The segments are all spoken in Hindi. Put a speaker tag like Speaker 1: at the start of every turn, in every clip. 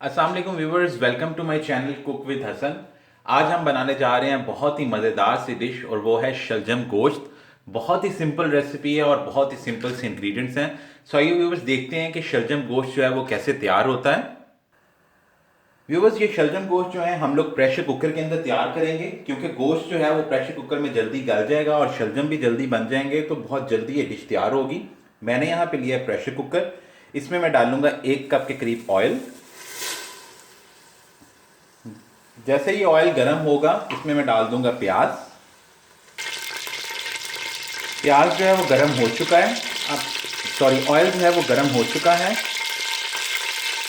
Speaker 1: अस्सलाम वालेकुम viewers, welcome to my channel cook with Hasan. आज हम बनाने जा रहे हैं बहुत ही मज़ेदार सी डिश और वो है शलजम गोश्त। बहुत ही सिंपल रेसिपी है और बहुत ही सिंपल से इंग्रेडिएंट्स हैं। सो आइए व्यूवर्स देखते हैं कि शलजम गोश्त जो है वो कैसे तैयार होता है। व्यूवर्स, ये शलजम गोश्त जो है हम लोग प्रेशर कुकर के अंदर तैयार करेंगे, क्योंकि गोश्त जो है वो प्रेशर कुकर में जल्दी गल जाएगा और शलजम भी जल्दी बन जाएंगे, तो बहुत जल्दी ये डिश तैयार होगी। मैंने यहाँ पे लिया है प्रेशर कुकर। इसमें मैं डालूंगा 1 कप के करीब ऑयल। जैसे ही ऑयल गर्म होगा इसमें मैं डाल दूंगा प्याज। प्याज जो है वो गर्म हो चुका है। अब ऑयल जो है वो गर्म हो चुका है।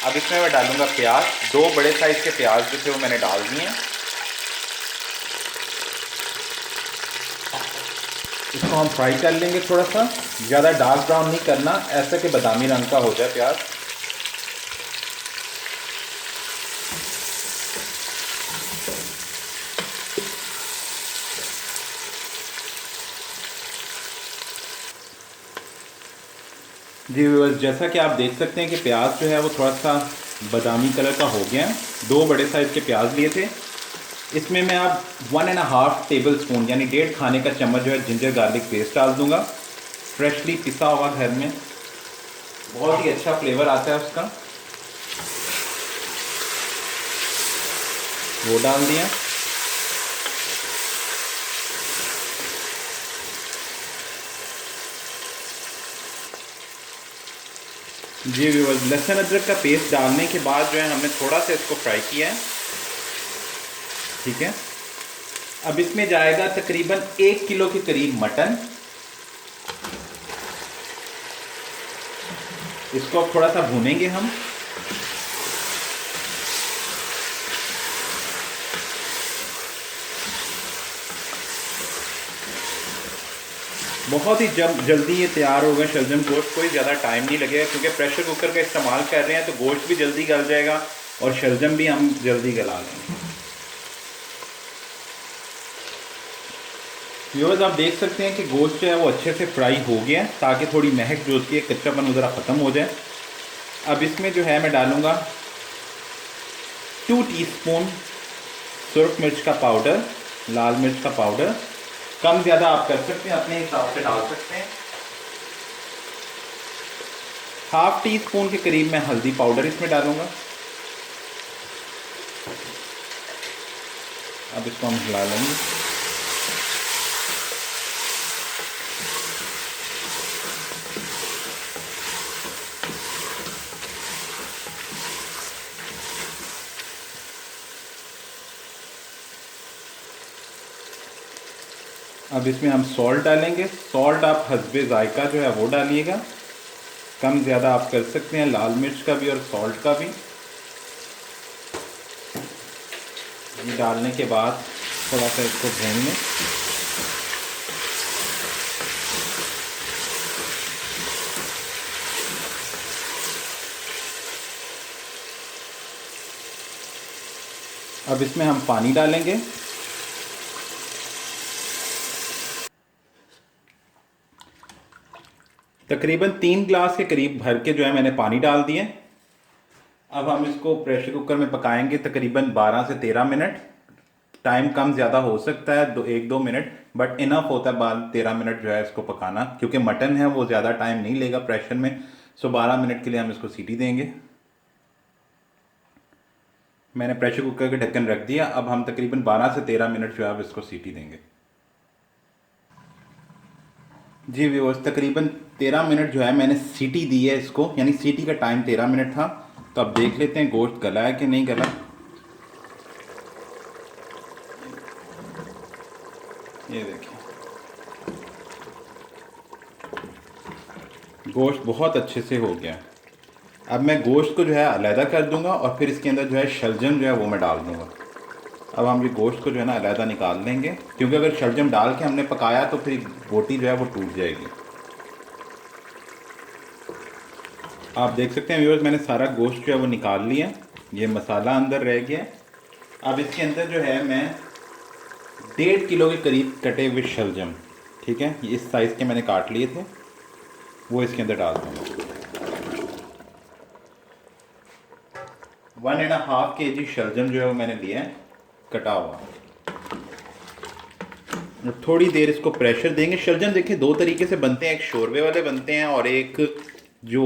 Speaker 1: अब इसमें मैं डालूंगा प्याज। 2 बड़े साइज के प्याज जो थे वो मैंने डाल दिए हैं। इसको हम फ्राई कर लेंगे थोड़ा सा, ज़्यादा डार्क ब्राउन नहीं करना, ऐसा कि बादामी रंग का हो जाए प्याज। जी व्यूअर्स, जैसा कि आप देख सकते हैं कि प्याज जो है वो थोड़ा सा बादामी कलर का हो गया है। 2 बड़े साइज़ के प्याज लिए थे। इसमें मैं अब 1.5 टेबल स्पून यानी 1.5 खाने का चम्मच जो है जिंजर गार्लिक पेस्ट डाल दूंगा। फ्रेशली पिसा हुआ घर में, बहुत ही अच्छा फ्लेवर आता है उसका। वो डाल दिया। जी व्यूअर्स, लहसुन अदरक का पेस्ट डालने के बाद जो है हमने थोड़ा सा इसको फ्राई किया है। ठीक है, अब इसमें जाएगा तकरीबन 1 किलो के करीब मटन। इसको अब थोड़ा सा भूनेंगे हम। बहुत ही जल्दी ये तैयार होगा शलजम गोश्त, कोई ज़्यादा टाइम नहीं लगेगा, क्योंकि प्रेशर कुकर का इस्तेमाल कर रहे हैं तो गोश्त भी जल्दी गल जाएगा और शलजम भी हम जल्दी गला लेंगे। व्यूअर्स, आप देख सकते हैं कि गोश्त जो है वो अच्छे से फ्राई हो गया है, ताकि थोड़ी महक जो होती है कच्चापन वो ज़रा ख़त्म हो जाए। अब इसमें जो है मैं डालूँगा 2 टीस्पून सुरख मिर्च का पाउडर, लाल मिर्च का पाउडर। कम ज़्यादा आप कर सकते हैं, अपने हिसाब से डाल सकते हैं। ½ टीस्पून के करीब मैं हल्दी पाउडर इसमें डालूँगा। अब इसको हम हिला लेंगे। अब इसमें हम सॉल्ट डालेंगे। सॉल्ट आप हस्बे ज़ायका जो है वो डालिएगा, कम ज़्यादा आप कर सकते हैं, लाल मिर्च का भी और सॉल्ट का भी। ये डालने के बाद थोड़ा सा इसको भून लें। अब इसमें हम पानी डालेंगे। तकरीबन 3 गिलास के करीब भर के जो है मैंने पानी डाल दिए। अब हम इसको प्रेशर कुकर में पकाएंगे तकरीबन 12 से 13 मिनट। टाइम कम ज़्यादा हो सकता है, 1-2 मिनट, बट इनफ होता है 12-13 मिनट जो है इसको पकाना, क्योंकि मटन है वो ज़्यादा टाइम नहीं लेगा प्रेशर में। सो 12 मिनट के लिए हम इसको सीटी देंगे। मैंने प्रेशर कुकर का ढक्कन रख दिया। अब हम तकरीबन 12 से 13 मिनट जो है अब इसको सीटी देंगे। जी व्यूअर्स, तकरीबन 13 मिनट जो है मैंने सीटी दी है इसको, यानी सीटी का टाइम 13 मिनट था। तो अब देख लेते हैं गोश्त गला है कि नहीं गला। ये देखिए, गोश्त बहुत अच्छे से हो गया। अब मैं गोश्त को जो है अलहदा कर दूंगा और फिर इसके अंदर जो है शलजम जो है वो मैं डाल दूंगा। अब हम ये गोश्त को जो है ना अलहदा निकाल लेंगे, क्योंकि अगर शलजम डाल के हमने पकाया तो फिर बोटी जो है वो टूट जाएगी। आप देख सकते हैं व्यूअर्स, मैंने सारा गोश्त जो है वो निकाल लिया। ये मसाला अंदर रह गया। अब इसके अंदर जो है मैं 1.5 किलो के करीब कटे हुए शलजम, ठीक है, ये इस साइज़ के मैंने काट लिए थे, वो इसके अंदर डाल दूँगा। 1.5 kg शलजम जो है वो मैंने लिया है कटा हुआ। थोड़ी देर इसको प्रेशर देंगे। शलजम देखिए दो तरीके से बनते हैं, एक शोरबे वाले बनते हैं और एक जो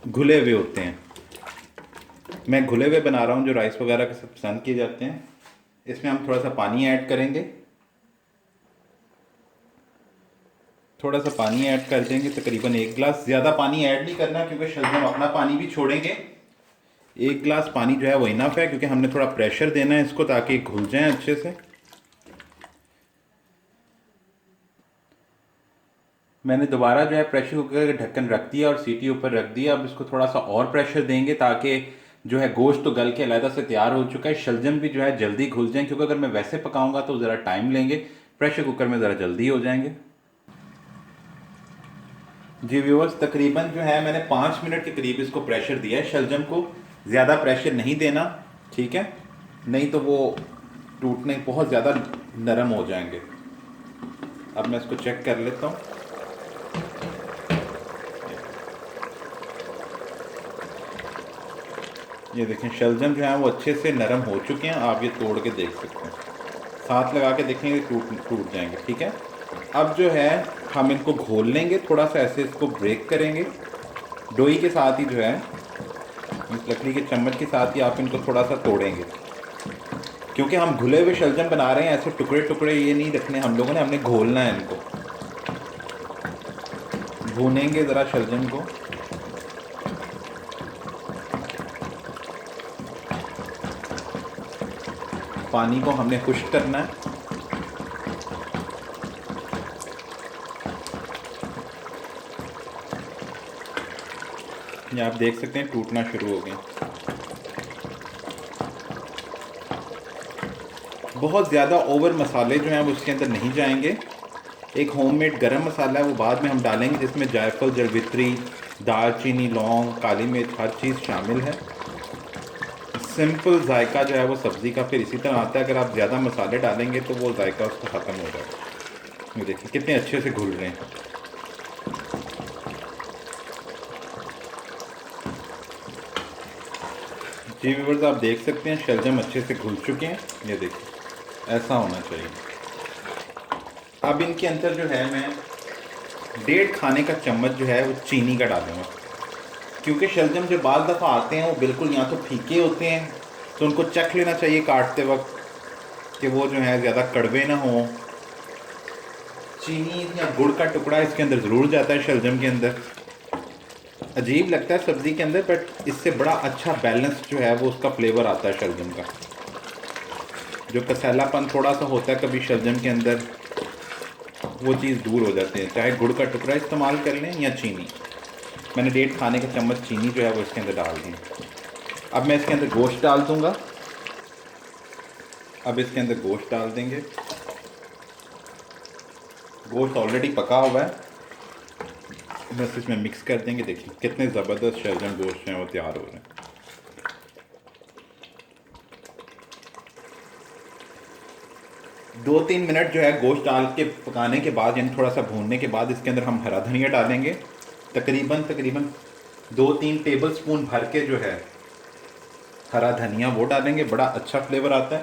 Speaker 1: घुले हुए होते हैं। मैं घुले हुए बना रहा हूँ जो राइस वगैरह के साथ पसंद किए जाते हैं। इसमें हम थोड़ा सा पानी ऐड करेंगे, थोड़ा सा पानी ऐड कर देंगे, तकरीबन 1 गिलास। ज़्यादा पानी ऐड नहीं करना क्योंकि शलजम अपना पानी भी छोड़ेंगे। 1 गिलास पानी जो है वो इनफ है क्योंकि हमने थोड़ा प्रेशर देना है इसको ताकि घुल जाए अच्छे से। मैंने दोबारा जो है प्रेशर कुकर का ढक्कन रख दिया और सीटी ऊपर रख दिया। अब इसको थोड़ा सा और प्रेशर देंगे ताकि जो है गोश्त तो गल के अलहदा से तैयार हो चुका है, शलजम भी जो है जल्दी घुल जाए, क्योंकि अगर मैं वैसे पकाऊंगा तो ज़रा टाइम लेंगे, प्रेशर कुकर में ज़रा जल्दी हो जाएंगे। जी व्यूअर्स, तकरीबन जो है मैंने 5 मिनट के करीब इसको प्रेशर दिया है शलजम को। ज़्यादा प्रेशर नहीं देना, ठीक है, नहीं तो वो टूटने बहुत ज़्यादा नरम हो जाएंगे। अब मैं इसको चेक कर लेता हूँ। ये देखें शलजम जो है वो अच्छे से नरम हो चुके हैं, आप ये तोड़ के देख सकते हैं। हाथ लगा के देखेंगे टूट टूट जाएंगे, ठीक है। अब जो है हम इनको घोल लेंगे, थोड़ा सा ऐसे इसको ब्रेक करेंगे डोई के साथ ही, जो है इस लकड़ी के चम्मच के साथ ही आप इनको थोड़ा सा तोड़ेंगे, क्योंकि हम घुले हुए शलजम बना रहे हैं। ऐसे टुकड़े टुकड़े ये नहीं रखने हम लोगों ने, हमने घोलना है इनको। भूनेंगे ज़रा शलजम को। पानी को हमने खुश्क करना है। ये आप देख सकते हैं टूटना शुरू हो गए। बहुत ज़्यादा ओवर मसाले जो हैं वो उसके अंदर नहीं जाएंगे। एक होममेड गरम मसाला है वो बाद में हम डालेंगे, जिसमें जायफल, जलवित्री, दालचीनी, लौंग, काली मिर्च, हर चीज़ शामिल है। सिंपल जायका जो है वो सब्ज़ी का फिर इसी तरह आता है। अगर आप ज़्यादा मसाले डालेंगे तो वो जायका उसका ख़त्म हो जाएगा। ये देखिए कितने अच्छे से घुल रहे हैं। जी व्यूअर्स, आप देख सकते हैं शलजम अच्छे से घुल चुके हैं। ये देखिए ऐसा होना चाहिए। अब इनके अंदर जो है मैं 1.5 खाने का चम्मच जो है वो चीनी का डालूंगा, क्योंकि शलजम जो बाल दफ़ा आते हैं वो बिल्कुल या तो फीके होते हैं, तो उनको चख लेना चाहिए काटते वक्त कि वो जो है ज़्यादा कड़वे ना हो। चीनी या गुड़ का टुकड़ा इसके अंदर ज़रूर जाता है शलजम के अंदर। अजीब लगता है सब्ज़ी के अंदर, बट इससे बड़ा अच्छा बैलेंस जो है वो उसका फ्लेवर आता है शलजम का। जो कसैलापन थोड़ा सा होता है कभी शलजम के अंदर, वो चीज़ दूर हो जाती है। चाहे गुड़ का टुकड़ा इस्तेमाल कर लें या चीनी। मैंने 1.5 खाने का चम्मच चीनी जो है वो इसके अंदर डाल दी। अब मैं इसके अंदर गोश्त डाल दूंगा। अब इसके अंदर गोश्त डाल देंगे। गोश्त ऑलरेडी पका हुआ है, बस इसमें मिक्स कर देंगे। देखिए कितने ज़बरदस्त शलजम गोश्त हैं वो तैयार हो रहे हैं। 2-3 मिनट जो है गोश्त डाल के पकाने के बाद, यानी थोड़ा सा भूनने के बाद, इसके अंदर हम हरा धनिया डालेंगे। तकरीबन 2-3 टेबल स्पून भर के जो है हरा धनिया वो डालेंगे, बड़ा अच्छा फ्लेवर आता है।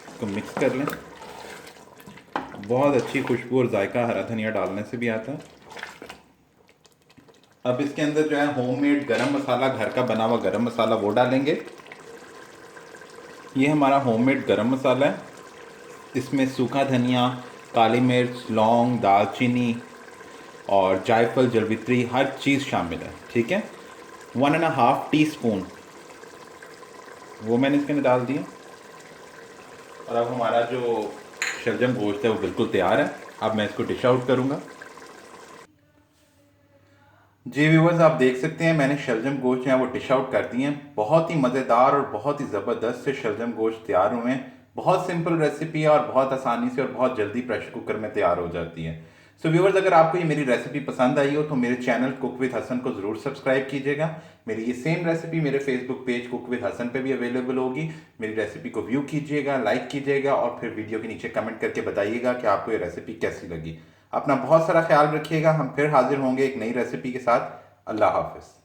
Speaker 1: इसको मिक्स कर लें। बहुत अच्छी खुशबू और जायका हरा धनिया डालने से भी आता है। अब इसके अंदर जो है होममेड गरम मसाला, घर का बना हुआ गरम मसाला वो डालेंगे। ये हमारा होममेड गरम मसाला है। इसमें सूखा धनिया, काली मिर्च, लौंग, दालचीनी और जायफल, जलवित्री हर चीज़ शामिल है, ठीक है। 1.5 टीस्पून वो मैंने इसके अंदर डाल दिया। और अब हमारा जो शलजम गोश्त है वो बिल्कुल तैयार है। अब मैं इसको डिश आउट करूँगा। जी व्यूवर्स, आप देख सकते हैं मैंने शलजम गोश्त जो है वो डिश आउट कर दिए हैं। बहुत ही मज़ेदार और बहुत ही ज़बरदस्त से शलजम गोश्त तैयार हुए हैं। बहुत सिंपल रेसिपी है और बहुत आसानी से और बहुत जल्दी प्रेशर कुकर में तैयार हो जाती है। सो व्यूवर्स, अगर आपको ये मेरी रेसिपी पसंद आई हो तो मेरे चैनल कुक विद हसन को ज़रूर सब्सक्राइब कीजिएगा। मेरी ये सेम रेसिपी मेरे Facebook page cook with Hasan पे भी अवेलेबल होगी। मेरी रेसिपी को व्यू कीजिएगा, लाइक कीजिएगा और फिर वीडियो के नीचे कमेंट करके बताइएगा कि आपको ये रेसिपी कैसी लगी। अपना बहुत सारा ख्याल रखिएगा। हम फिर हाजिर होंगे एक नई रेसिपी के साथ। अल्लाह हाफिज़।